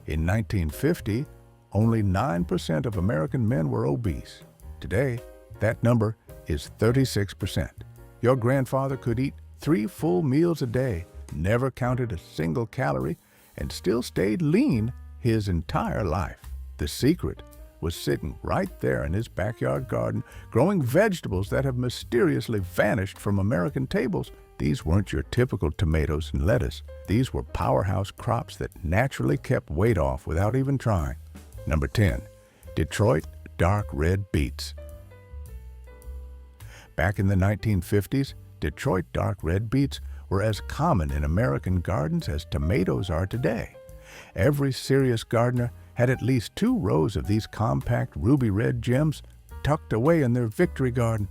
In 1950, only 9% of American men were obese. Today, that number is 36%. Your grandfather could eat 3 full meals a day, never counted a single calorie, and still stayed lean his entire life. The secret was sitting right there in his backyard garden, growing vegetables that have mysteriously vanished from American tables. These weren't your typical tomatoes and lettuce. These were powerhouse crops that naturally kept weight off without even trying. Number 10, Detroit dark red beets. Back in the 1950s, Detroit dark red beets were as common in American gardens as tomatoes are today. Every serious gardener had at least 2 rows of these compact ruby red gems tucked away in their victory garden.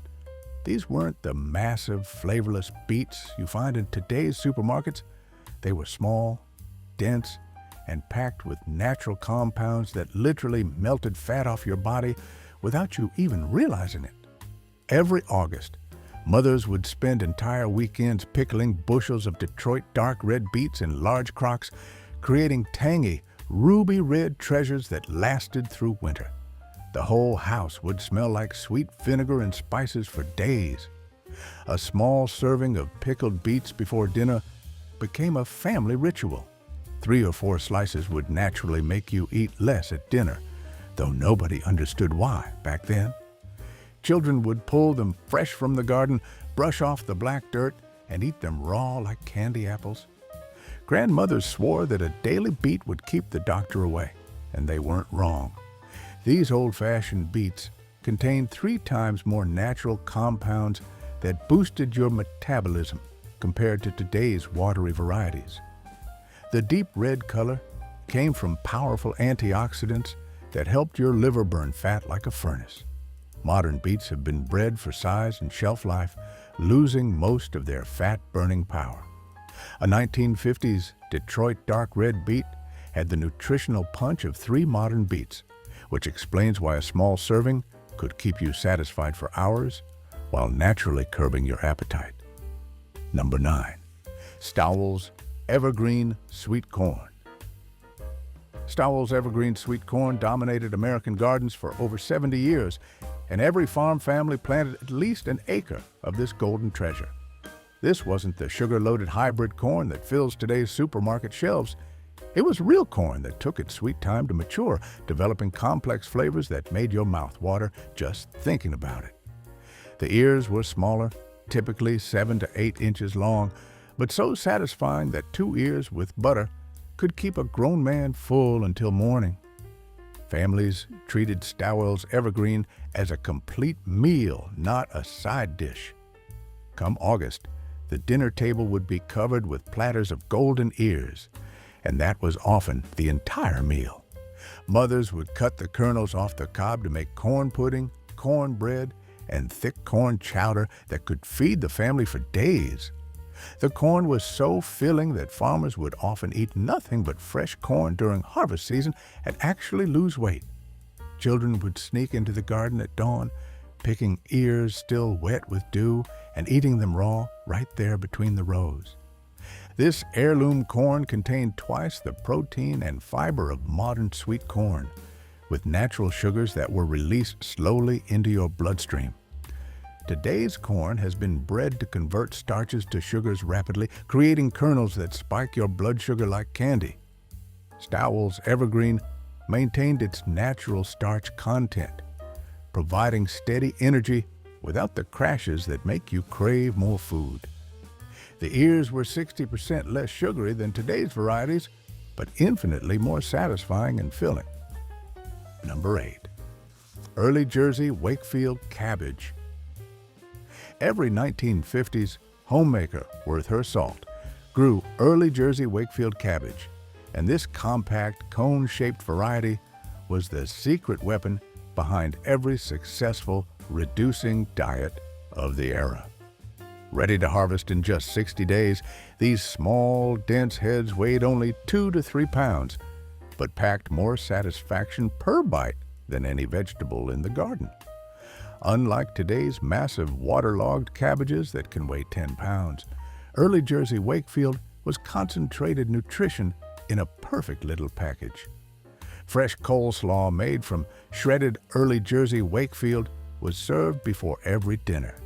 These weren't the massive, flavorless beets you find in today's supermarkets. They were small, dense, and packed with natural compounds that literally melted fat off your body without you even realizing it. Every August, mothers would spend entire weekends pickling bushels of Detroit dark red beets in large crocks, creating tangy, ruby red treasures that lasted through winter. The whole house would smell like sweet vinegar and spices for days. A small serving of pickled beets before dinner became a family ritual. 3 or 4 slices would naturally make you eat less at dinner, though nobody understood why back then. Children would pull them fresh from the garden, brush off the black dirt, and eat them raw like candy apples. Grandmothers swore that a daily beet would keep the doctor away, and they weren't wrong. These old-fashioned beets contained 3 times more natural compounds that boosted your metabolism compared to today's watery varieties. The deep red color came from powerful antioxidants that helped your liver burn fat like a furnace. Modern beets have been bred for size and shelf life, losing most of their fat-burning power. A 1950s Detroit dark red beet had the nutritional punch of 3 modern beets, which explains why a small serving could keep you satisfied for hours while naturally curbing your appetite. Number 9, Stowell's evergreen sweet corn. Stowell's evergreen sweet corn dominated American gardens for over 70 years, and every farm family planted at least an acre of this golden treasure. This wasn't the sugar-loaded hybrid corn that fills today's supermarket shelves. It was real corn that took its sweet time to mature, developing complex flavors that made your mouth water just thinking about it. The ears were smaller, typically 7 to 8 inches long, but so satisfying that 2 ears with butter could keep a grown man full until morning. Families treated Stowell's evergreen as a complete meal, not a side dish. Come August, the dinner table would be covered with platters of golden ears, and that was often the entire meal. Mothers would cut the kernels off the cob to make corn pudding, cornbread, and thick corn chowder that could feed the family for days. The corn was so filling that farmers would often eat nothing but fresh corn during harvest season and actually lose weight. Children would sneak into the garden at dawn, picking ears still wet with dew and eating them raw right there between the rows. This heirloom corn contained twice the protein and fiber of modern sweet corn, with natural sugars that were released slowly into your bloodstream. Today's corn has been bred to convert starches to sugars rapidly, creating kernels that spike your blood sugar like candy. Stowell's evergreen maintained its natural starch content, providing steady energy without the crashes that make you crave more food. The ears were 60% less sugary than today's varieties, but infinitely more satisfying and filling. Number 8, Early Jersey Wakefield cabbage. Every 1950s homemaker worth her salt grew early Jersey Wakefield cabbage, and this compact cone-shaped variety was the secret weapon behind every successful reducing diet of the era. Ready to harvest in just 60 days, these small, dense heads weighed only 2 to 3 pounds, but packed more satisfaction per bite than any vegetable in the garden. Unlike today's massive waterlogged cabbages that can weigh 10 pounds, early Jersey Wakefield was concentrated nutrition in a perfect little package. Fresh coleslaw made from shredded early Jersey Wakefield was served before every dinner,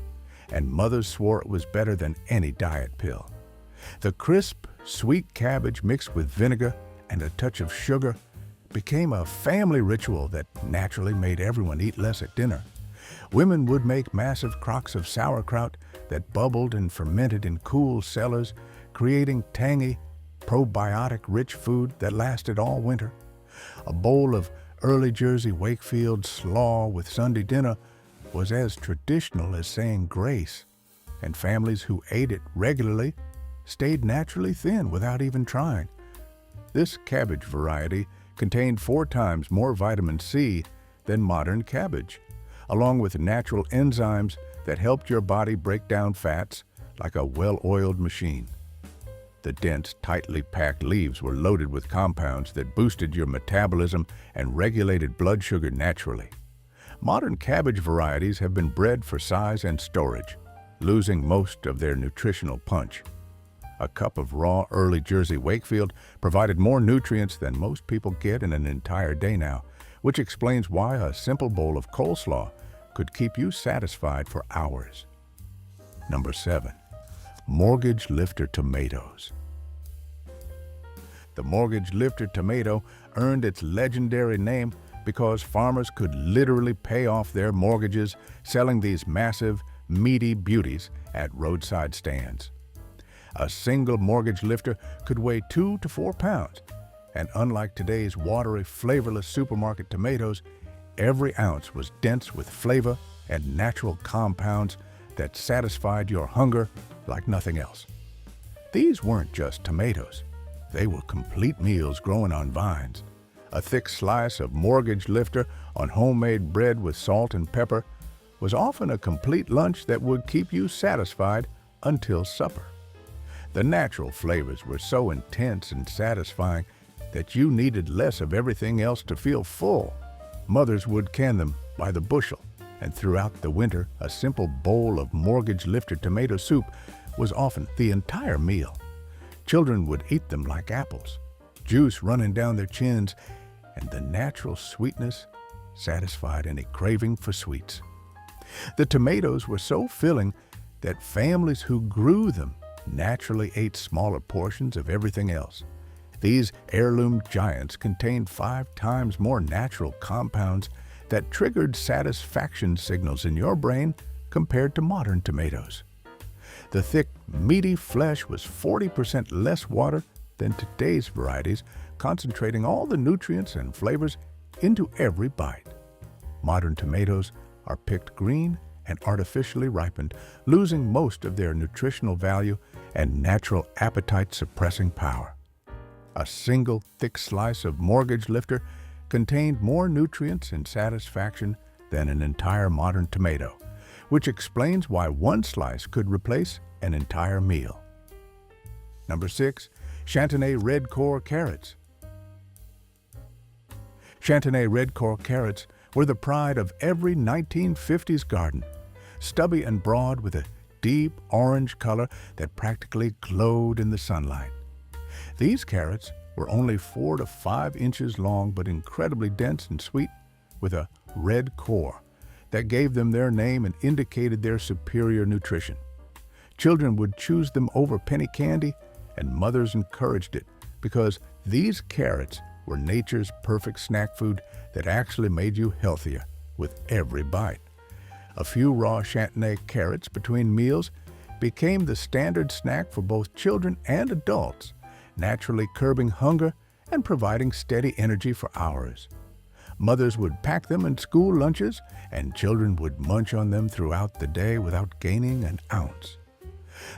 and mothers swore it was better than any diet pill. The crisp, sweet cabbage mixed with vinegar and a touch of sugar became a family ritual that naturally made everyone eat less at dinner. Women would make massive crocks of sauerkraut that bubbled and fermented in cool cellars, creating tangy, probiotic-rich food that lasted all winter. A bowl of early Jersey Wakefield slaw with Sunday dinner was as traditional as saying grace, and families who ate it regularly stayed naturally thin without even trying. This cabbage variety contained 4 times more vitamin C than modern cabbage, along with natural enzymes that helped your body break down fats like a well-oiled machine. The dense, tightly packed leaves were loaded with compounds that boosted your metabolism and regulated blood sugar naturally. Modern cabbage varieties have been bred for size and storage, losing most of their nutritional punch. A cup of raw early Jersey Wakefield provided more nutrients than most people get in an entire day now, which explains why a simple bowl of coleslaw could keep you satisfied for hours. Number 7. Mortgage Lifter tomatoes. The mortgage lifter tomato earned its legendary name because farmers could literally pay off their mortgages selling these massive, meaty beauties at roadside stands. A single mortgage lifter could weigh 2 to 4 pounds, and unlike today's watery, flavorless supermarket tomatoes, every ounce was dense with flavor and natural compounds that satisfied your hunger like nothing else. These weren't just tomatoes. They were complete meals growing on vines. A thick slice of mortgage lifter on homemade bread with salt and pepper was often a complete lunch that would keep you satisfied until supper. The natural flavors were so intense and satisfying that you needed less of everything else to feel full. Mothers would can them by the bushel, and throughout the winter, a simple bowl of mortgage lifter tomato soup was often the entire meal. Children would eat them like apples, juice running down their chins, and the natural sweetness satisfied any craving for sweets. The tomatoes were so filling that families who grew them naturally ate smaller portions of everything else. These heirloom giants contained 5 times more natural compounds that triggered satisfaction signals in your brain compared to modern tomatoes. The thick, meaty flesh was 40% less water than today's varieties, concentrating all the nutrients and flavors into every bite. Modern tomatoes are picked green and artificially ripened, losing most of their nutritional value and natural appetite-suppressing power. A single thick slice of mortgage lifter contained more nutrients and satisfaction than an entire modern tomato, which explains why one slice could replace an entire meal. Number 6. Chantenay Red Core Carrots. Chantenay Red Core carrots were the pride of every 1950s garden, stubby and broad with a deep orange color that practically glowed in the sunlight. These carrots were only 4 to 5 inches long but incredibly dense and sweet, with a red core that gave them their name and indicated their superior nutrition. Children would choose them over penny candy, and mothers encouraged it because these carrots were nature's perfect snack food that actually made you healthier with every bite. A few raw Chantenay carrots between meals became the standard snack for both children and adults, naturally curbing hunger and providing steady energy for hours. Mothers would pack them in school lunches, and children would munch on them throughout the day without gaining an ounce.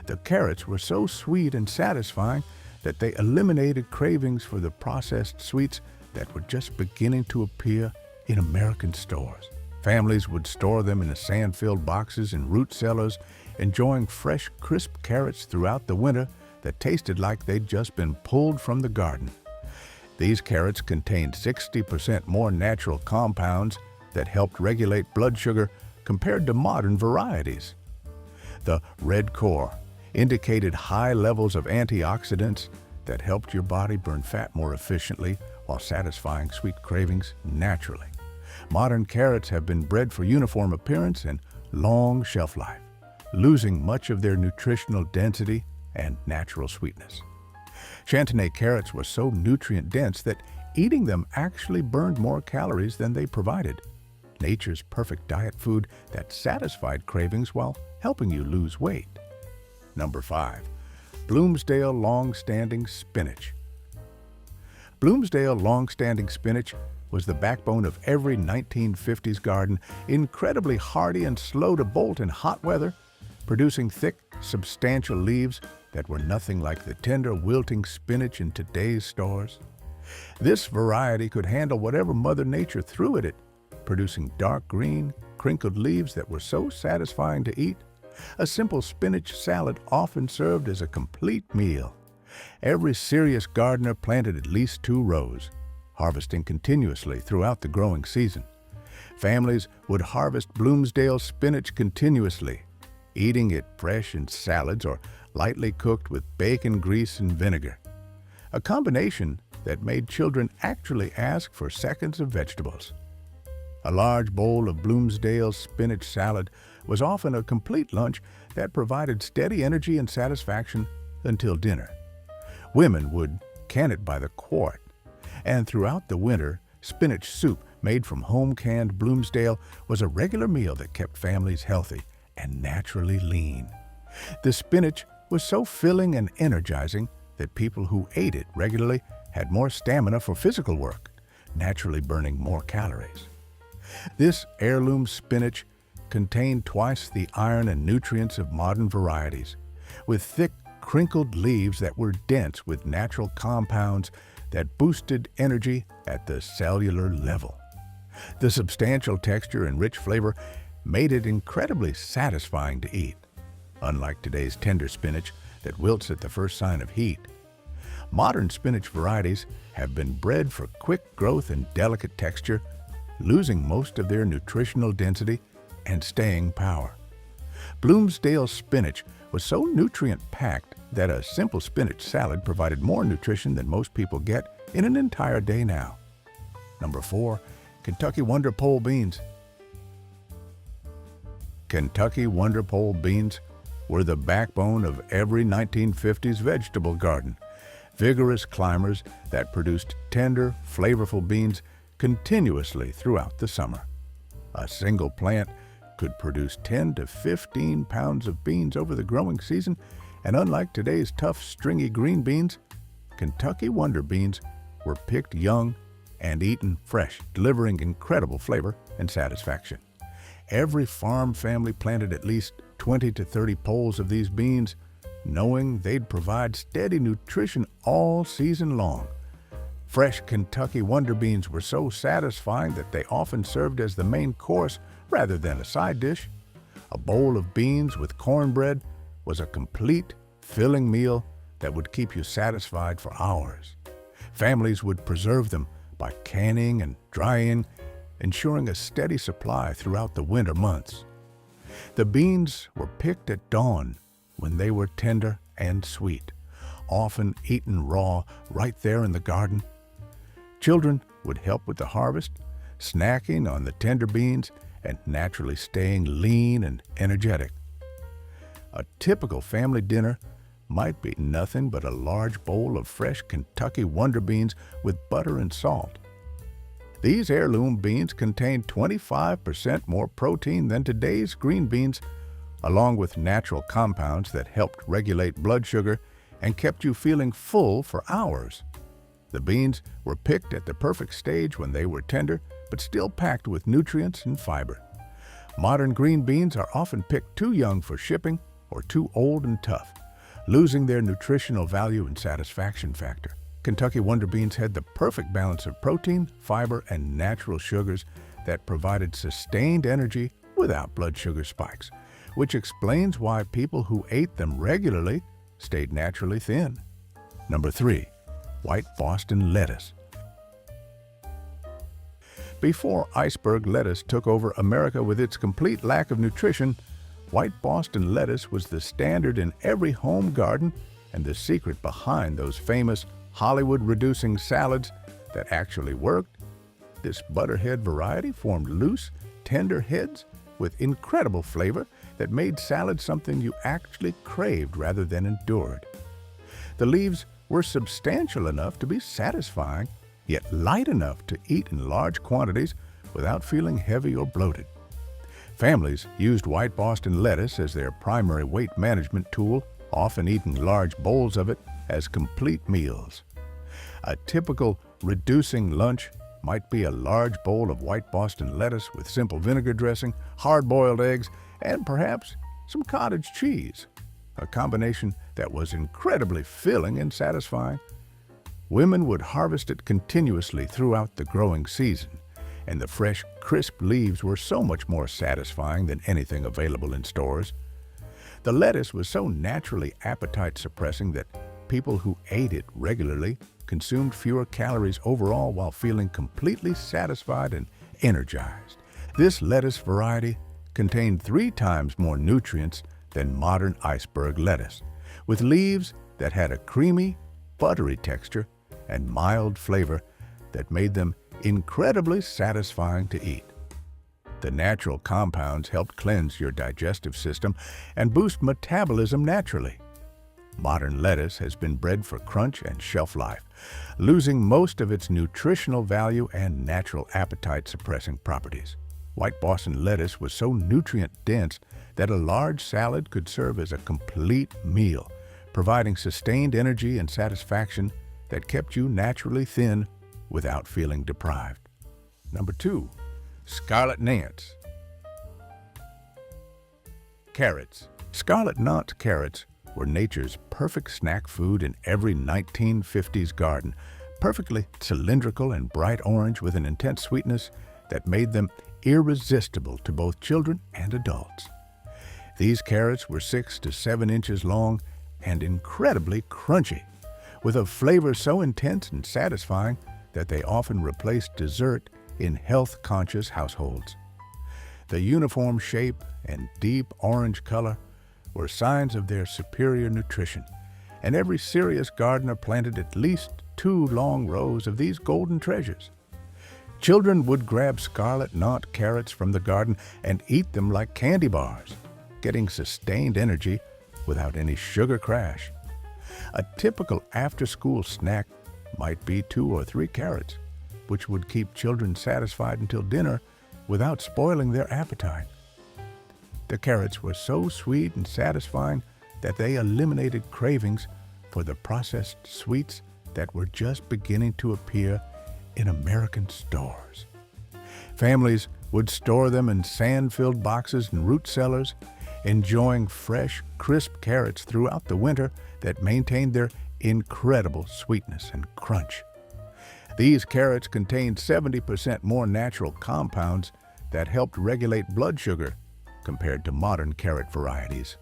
The carrots were so sweet and satisfying that they eliminated cravings for the processed sweets that were just beginning to appear in American stores. Families would store them in sand-filled boxes in root cellars, enjoying fresh, crisp carrots throughout the winter that tasted like they'd just been pulled from the garden. These carrots contained 60% more natural compounds that helped regulate blood sugar compared to modern varieties. The red core indicated high levels of antioxidants that helped your body burn fat more efficiently, while satisfying sweet cravings naturally. Modern carrots have been bred for uniform appearance and long shelf life, losing much of their nutritional density and natural sweetness. Chantenay carrots were so nutrient-dense that eating them actually burned more calories than they provided. Nature's perfect diet food that satisfied cravings while helping you lose weight. Number 5. Bloomsdale long-standing spinach. Bloomsdale long-standing spinach was the backbone of every 1950s garden, incredibly hardy and slow to bolt in hot weather, producing thick, substantial leaves that were nothing like the tender, wilting spinach in today's stores. This variety could handle whatever Mother Nature threw at it, producing dark green, crinkled leaves that were so satisfying to eat. A simple spinach salad often served as a complete meal. Every serious gardener planted at least 2 rows, harvesting continuously throughout the growing season. Families would harvest Bloomsdale spinach continuously, eating it fresh in salads or lightly cooked with bacon grease and vinegar, a combination that made children actually ask for seconds of vegetables. A large bowl of Bloomsdale spinach salad was often a complete lunch that provided steady energy and satisfaction until dinner. Women would can it by the quart, and throughout the winter, spinach soup made from home-canned Bloomsdale was a regular meal that kept families healthy and naturally lean. The spinach was so filling and energizing that people who ate it regularly had more stamina for physical work, naturally burning more calories. This heirloom spinach contained twice the iron and nutrients of modern varieties, with thick, crinkled leaves that were dense with natural compounds that boosted energy at the cellular level. The substantial texture and rich flavor made it incredibly satisfying to eat, unlike today's tender spinach that wilts at the first sign of heat. Modern spinach varieties have been bred for quick growth and delicate texture, losing most of their nutritional density and staying power. Bloomsdale spinach was so nutrient-packed that a simple spinach salad provided more nutrition than most people get in an entire day now. Number 4. Kentucky Wonder Pole beans. Kentucky Wonder Pole beans were the backbone of every 1950s vegetable garden, vigorous climbers that produced tender, flavorful beans continuously throughout the summer. A single plant could produce 10 to 15 pounds of beans over the growing season, and unlike today's tough, stringy green beans, Kentucky Wonder beans were picked young and eaten fresh, delivering incredible flavor and satisfaction. Every farm family planted at least 20 to 30 poles of these beans, knowing they'd provide steady nutrition all season long. Fresh Kentucky Wonder beans were so satisfying that they often served as the main course rather than a side dish. A bowl of beans with cornbread was a complete, filling meal that would keep you satisfied for hours. Families would preserve them by canning and drying, ensuring a steady supply throughout the winter months. The beans were picked at dawn when they were tender and sweet, often eaten raw right there in the garden. Children would help with the harvest, snacking on the tender beans and naturally staying lean and energetic. A typical family dinner might be nothing but a large bowl of fresh Kentucky Wonder beans with butter and salt. These heirloom beans contain 25% more protein than today's green beans, along with natural compounds that helped regulate blood sugar and kept you feeling full for hours. The beans were picked at the perfect stage when they were tender, but still packed with nutrients and fiber. Modern green beans are often picked too young for shipping or too old and tough, losing their nutritional value and satisfaction factor. Kentucky Wonder beans had the perfect balance of protein, fiber, and natural sugars that provided sustained energy without blood sugar spikes, which explains why people who ate them regularly stayed naturally thin. Number 3. White Boston lettuce. Before iceberg lettuce took over America with its complete lack of nutrition, white Boston lettuce was the standard in every home garden and the secret behind those famous Hollywood-reducing salads that actually worked. This butterhead variety formed loose, tender heads with incredible flavor that made salad something you actually craved rather than endured. The leaves were substantial enough to be satisfying, yet light enough to eat in large quantities without feeling heavy or bloated. Families used white Boston lettuce as their primary weight management tool, often eating large bowls of it as complete meals. A typical reducing lunch might be a large bowl of white Boston lettuce with simple vinegar dressing, hard-boiled eggs, and perhaps some cottage cheese, a combination that was incredibly filling and satisfying. Women would harvest it continuously throughout the growing season, and the fresh, crisp leaves were so much more satisfying than anything available in stores. The lettuce was so naturally appetite-suppressing that people who ate it regularly consumed fewer calories overall while feeling completely satisfied and energized. This lettuce variety contained 3 times more nutrients than modern iceberg lettuce, with leaves that had a creamy, buttery texture and mild flavor that made them incredibly satisfying to eat. The natural compounds helped cleanse your digestive system and boost metabolism naturally. Modern lettuce has been bred for crunch and shelf life, losing most of its nutritional value and natural appetite-suppressing properties. White Boston lettuce was so nutrient-dense that a large salad could serve as a complete meal, providing sustained energy and satisfaction that kept you naturally thin without feeling deprived. Number 2. Scarlet Nantes. Carrots. Scarlet Nantes carrots were nature's perfect snack food in every 1950s garden, perfectly cylindrical and bright orange with an intense sweetness that made them irresistible to both children and adults. These carrots were 6 to 7 inches long and incredibly crunchy, with a flavor so intense and satisfying that they often replaced dessert in health-conscious households. The uniform shape and deep orange color were signs of their superior nutrition, and every serious gardener planted at least 2 long rows of these golden treasures. Children would grab Scarlet Nantes carrots from the garden and eat them like candy bars, getting sustained energy without any sugar crash. A typical after-school snack might be 2 or 3 carrots, which would keep children satisfied until dinner without spoiling their appetite. The carrots were so sweet and satisfying that they eliminated cravings for the processed sweets that were just beginning to appear in American stores. Families would store them in sand-filled boxes and root cellars, enjoying fresh, crisp carrots throughout the winter that maintained their incredible sweetness and crunch. These carrots contained 70% more natural compounds that helped regulate blood sugar compared to modern carrot varieties.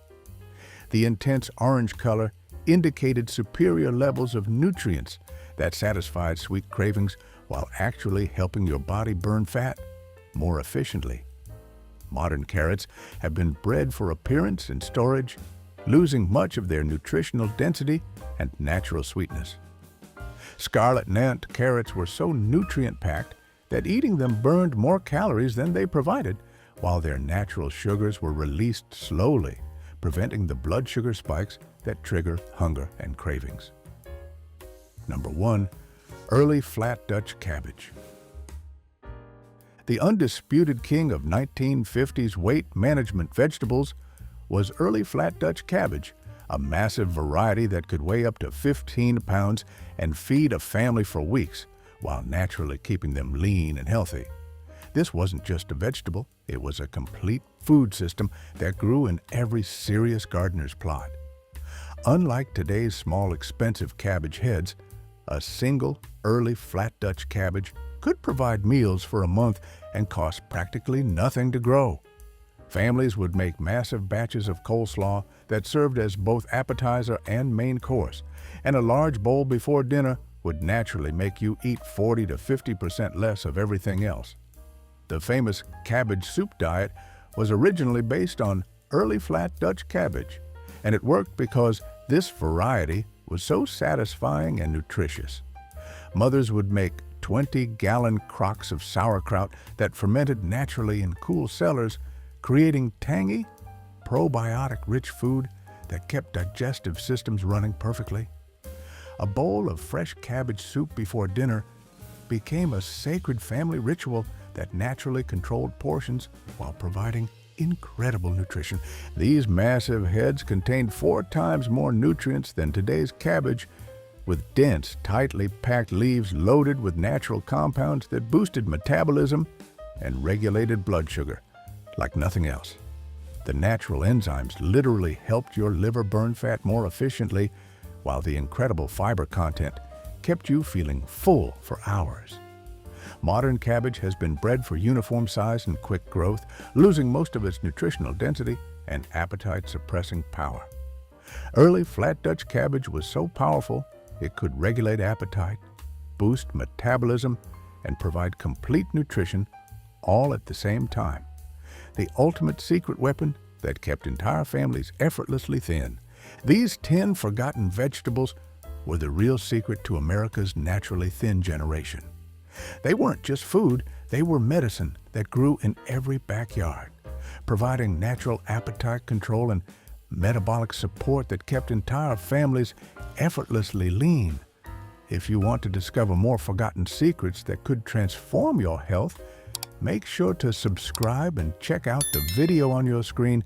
The intense orange color indicated superior levels of nutrients that satisfied sweet cravings while actually helping your body burn fat more efficiently. Modern carrots have been bred for appearance and storage, losing much of their nutritional density and natural sweetness. Scarlet Nantes carrots were so nutrient-packed that eating them burned more calories than they provided, while their natural sugars were released slowly, preventing the blood sugar spikes that trigger hunger and cravings. Number 1. Early flat Dutch cabbage. The undisputed king of 1950s weight management vegetables was early flat Dutch cabbage, a massive variety that could weigh up to 15 pounds and feed a family for weeks, while naturally keeping them lean and healthy. This wasn't just a vegetable, it was a complete food system that grew in every serious gardener's plot. Unlike today's small, expensive cabbage heads, a single early flat Dutch cabbage could provide meals for a month and cost practically nothing to grow. Families would make massive batches of coleslaw that served as both appetizer and main course, and a large bowl before dinner would naturally make you eat 40 to 50% less of everything else. The famous cabbage soup diet was originally based on early flat Dutch cabbage, and it worked because this variety was so satisfying and nutritious. Mothers would make 20-gallon crocks of sauerkraut that fermented naturally in cool cellars, creating tangy, probiotic-rich food that kept digestive systems running perfectly. A bowl of fresh cabbage soup before dinner became a sacred family ritual that naturally controlled portions while providing incredible nutrition. These massive heads contained 4 times more nutrients than today's cabbage, with dense, tightly packed leaves loaded with natural compounds that boosted metabolism and regulated blood sugar like nothing else. The natural enzymes literally helped your liver burn fat more efficiently, while the incredible fiber content kept you feeling full for hours. Modern cabbage has been bred for uniform size and quick growth, losing most of its nutritional density and appetite-suppressing power. Early flat Dutch cabbage was so powerful it could regulate appetite, boost metabolism, and provide complete nutrition all at the same time. The ultimate secret weapon that kept entire families effortlessly thin. These 10 forgotten vegetables were the real secret to America's naturally thin generation. They weren't just food, they were medicine that grew in every backyard, providing natural appetite control and metabolic support that kept entire families effortlessly lean. If you want to discover more forgotten secrets that could transform your health, make sure to subscribe and check out the video on your screen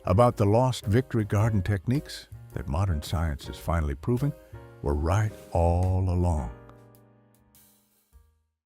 about the lost victory garden techniques that modern science is finally proving were right all along.